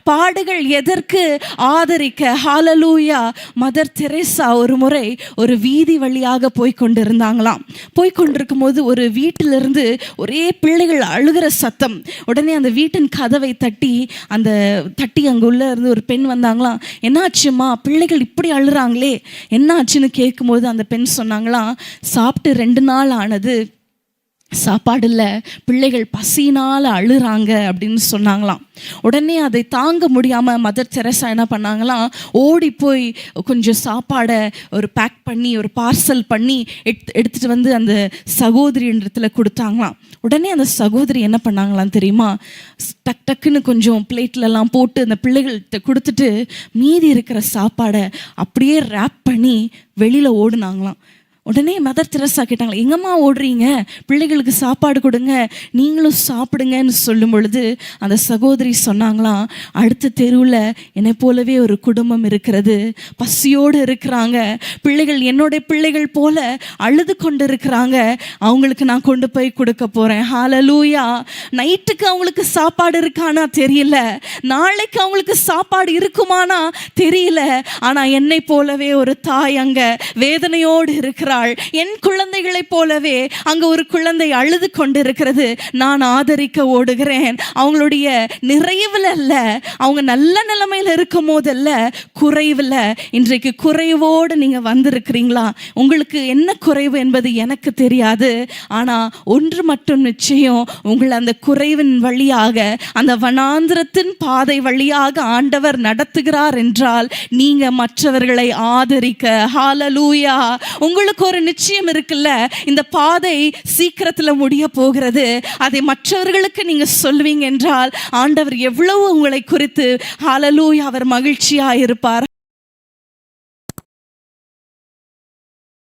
பாடுகள் எதற்கு? ஆதரிக்க. ஹalleluya. மதர் தெரேசா ஒரு முறை ஒரு வீதி வழியாக போய் கொண்டிருந்தாங்களாம். போய் கொண்டிருக்கும் போது ஒரு வீட்டிலிருந்து ஒரே பிள்ளைகள் அழுகிற சத்தம். உடனே அந்த வீட்டின் கதவை தட்டி அங்கே உள்ள இருந்து ஒரு பெண் வந்தாங்களாம். என்னாச்சுமா, பிள்ளைகள் இப்படி அழுறாங்களே, என்னாச்சுன்னு கேட்கும்போது அந்த பெண் சொன்னாங்களாம், சாப்பிட்டு 2 நாள் ஆனது, சாப்பாடு இல்லை, பிள்ளைகள் பசினால் அழுறாங்க அப்படின்னு சொன்னாங்களாம். உடனே அதை தாங்க முடியாமல் மதர் தெரேசா என்ன பண்ணாங்களாம், ஓடி போய் கொஞ்சம் சாப்பாடை ஒரு பேக் பண்ணி ஒரு பார்சல் பண்ணி எடுத்துகிட்டு வந்து அந்த சகோதரின்றத்தில் கொடுத்தாங்களாம். உடனே அந்த சகோதரி என்ன பண்ணாங்களாம் தெரியுமா, டக்குன்னு கொஞ்சம் பிளேட்லலாம் போட்டு அந்த பிள்ளைகள்கிட்ட கொடுத்துட்டு மீதி இருக்கிற சாப்பாடை அப்படியே ரேப் பண்ணி வெளியில் ஓடுனாங்களாம். உடனே மதர் தெரேசா கேட்டாங்களா, எங்கம்மா ஓடுறீங்க, பிள்ளைகளுக்கு சாப்பாடு கொடுங்க, நீங்களும் சாப்பிடுங்கன்னு சொல்லும் பொழுது அந்த சகோதரி சொன்னாங்களாம், அடுத்த தெருவில் என்னை போலவே ஒரு குடும்பம் இருக்கிறது, பசியோடு இருக்கிறாங்க, பிள்ளைகள் என்னுடைய பிள்ளைகள் போல அழுது கொண்டு இருக்கிறாங்க, அவங்களுக்கு நான் கொண்டு போய் கொடுக்க போகிறேன். ஹalleluya. நைட்டுக்கு அவங்களுக்கு சாப்பாடு இருக்கானா தெரியல, நாளைக்கு அவங்களுக்கு சாப்பாடு இருக்குமானா தெரியல, ஆனால் என்னை போலவே ஒரு தாய் அங்கே வேதனையோடு இருக்கிறாள். என் குழந்தைகளைப் போலவே அங்க ஒரு குழந்தை அழுது கொண்டிருக்கிறது, நான் ஆதரிக்க ஓடுகிறேன். அவங்களுடைய நிறைவுல அல்ல, அவங்க நல்ல நிலைமையில இருக்கும் போதல்ல, குறைவுல. இன்றைக்கு குறைவோடு நீங்க வந்திருக்கிறீங்களா? உங்களுக்கு என்ன குறைவு என்பது எனக்கு தெரியாது, ஆனா ஒன்று மட்டும் நிச்சயம், உங்களை அந்த குறைவின் வழியாக, அந்த வனாந்திரத்தின் பாதை வழியாக ஆண்டவர் நடத்துகிறார் என்றால் நீங்க மற்றவர்களை ஆதரிக்க. ஹalleluya. உங்களுக்கு ஒரு நிச்சயம் இருக்குல்ல, இந்த பாதை சீக்கிரத்துல முடிய போகிறது, அதை மற்றவர்களுக்கு நீங்க சொல்வீங்க என்றால் ஆண்டவர் எவ்வளவு உங்களை குறித்து ஹalleluya அவர் மகிழ்ச்சியா இருப்பார்.